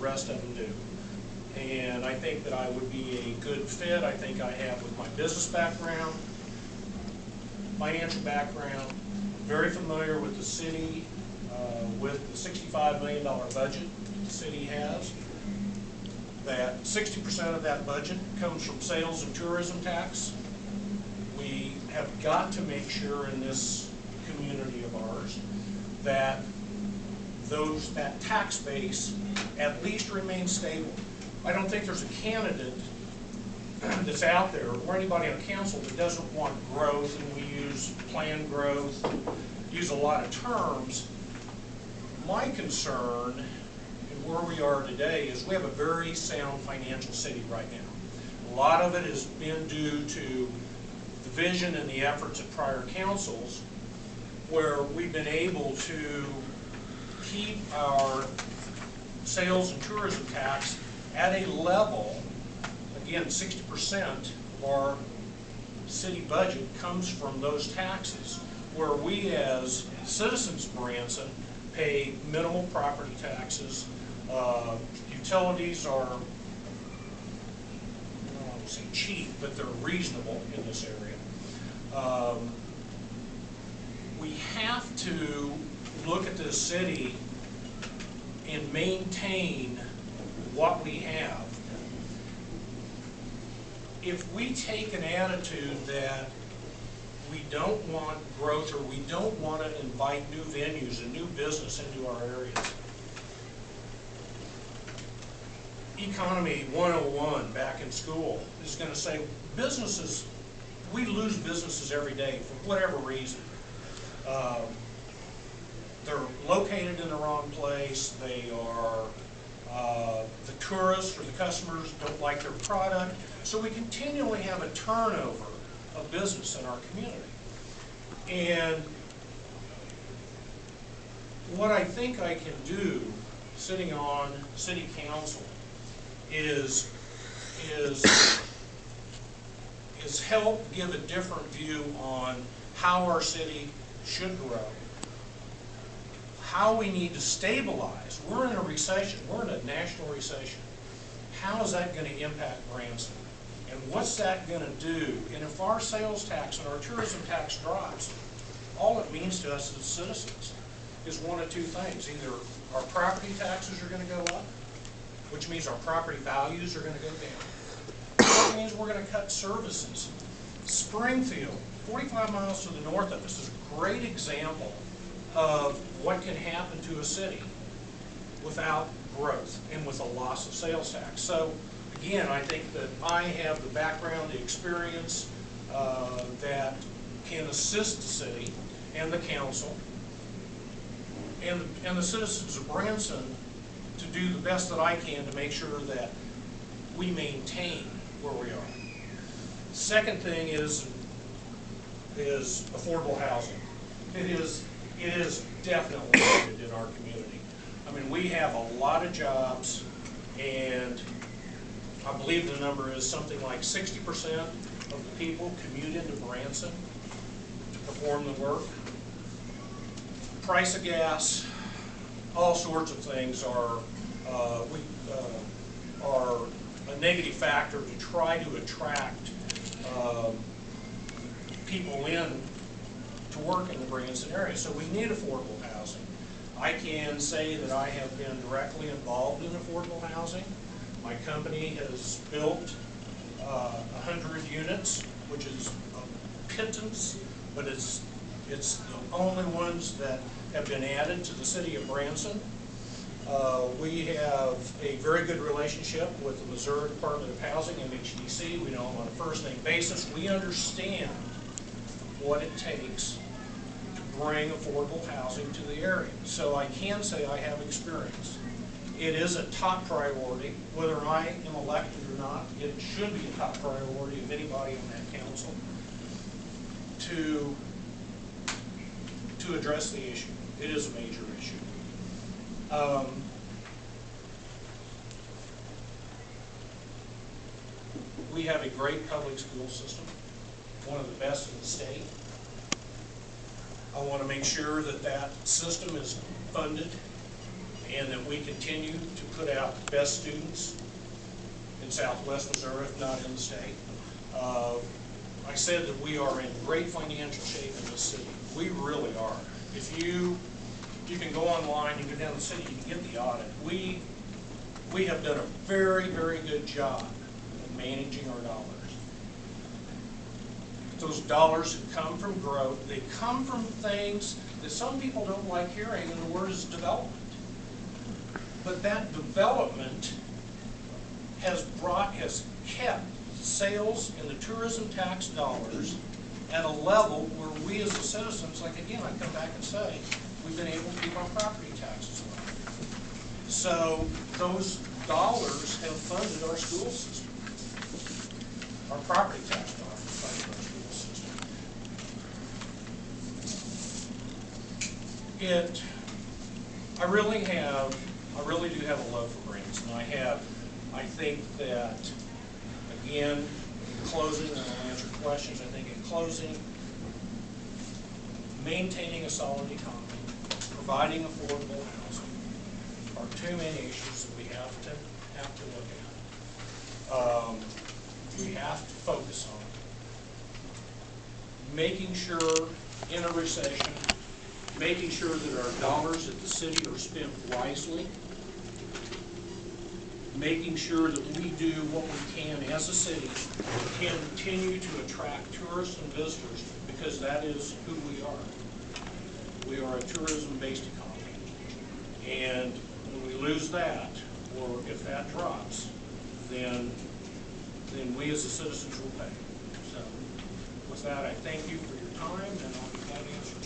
rest of them do. And I think that I would be a good fit. I think I have, with my business background, financial background, very familiar with the city, with the $65 million budget the city has. That 60% of that budget comes from sales and tourism tax. We have got to make sure in this community of ours that that tax base at least remains stable. I don't think there's a candidate that's out there, or anybody on council, that doesn't want growth, and we use planned growth, use a lot of terms. My concern and where we are today is we have a very sound financial city right now. A lot of it has been due to the vision and the efforts of prior councils, where we've been able to keep our sales and tourism tax at a level. Again, 60% of our city budget comes from those taxes, where we as citizens of Branson pay minimal property taxes. Utilities are, I don't want to say cheap, but they're reasonable in this area. We have to look at this city and maintain what we have. If we take an attitude that we don't want growth, or we don't want to invite new venues and new business into our areas, Economy 101 back in school is going to say businesses, we lose businesses every day for whatever reason. They're located in the wrong place. They are, the tourists or the customers don't like their product. So we continually have a turnover of business in our community. And what I think I can do, sitting on city council, is help give a different view on how our city should grow, how we need to stabilize. We're in a recession. We're in a national recession. How is that going to impact Branson? And what's that going to do? And if our sales tax and our tourism tax drops, all it means to us as citizens is one of two things. Either our property taxes are going to go up, which means our property values are going to go down. It means we're going to cut services. Springfield, 45 miles to the north of us, is a great example of what can happen to a city without growth and with a loss of sales tax. So again, I think that I have the background, the experience that can assist the city and the council and the citizens of Branson to do the best that I can to make sure that we maintain where we are. Second thing is affordable housing. It is definitely needed in our community. I mean, we have a lot of jobs, and I believe the number is something like 60% of the people commute into Branson to perform the work. Price of gas, all sorts of things are a negative factor to try to attract people in to work in the Branson area. So we need affordable housing. I can say that I have been directly involved in affordable housing. My company has built 100 units, which is a pittance, but it's the only ones that have been added to the city of Branson. We have a very good relationship with the Missouri Department of Housing, MHDC. We know them on a first-name basis. We understand what it takes to bring affordable housing to the area. So I can say I have experience. It is a top priority. Whether I am elected or not, it should be a top priority of anybody on that council to address the issue. It is a major issue. We have a great public school system, one of the best in the state. I want to make sure that that system is funded and that we continue to put out the best students in Southwest Missouri, if not in the state. I said that we are in great financial shape in this city. We really are. If you can go online, you can go down the city, you can get the audit. We have done a very, very good job of managing our dollars. Those dollars have come from growth. They come from things that some people don't like hearing, and the word is development. But that development has kept sales and the tourism tax dollars at a level where we as the citizens, like again, I come back and say, we've been able to keep our property taxes low. So those dollars have funded our school system. Our property tax dollars have funded our school system. I really do have a love for Branson. I think that, again, in closing, and I'll answer questions, I think in closing, maintaining a solid economy, providing affordable housing are too many issues that we have to look at. We have to focus on making sure in a recession, making sure that our dollars at the city are spent wisely, making sure that we do what we can as a city to continue to attract tourists and visitors, because that is who we are. We are a tourism-based economy. And when we lose that, or if that drops, then we as the citizens will pay. So with that, I thank you for your time, and I'll be glad to answer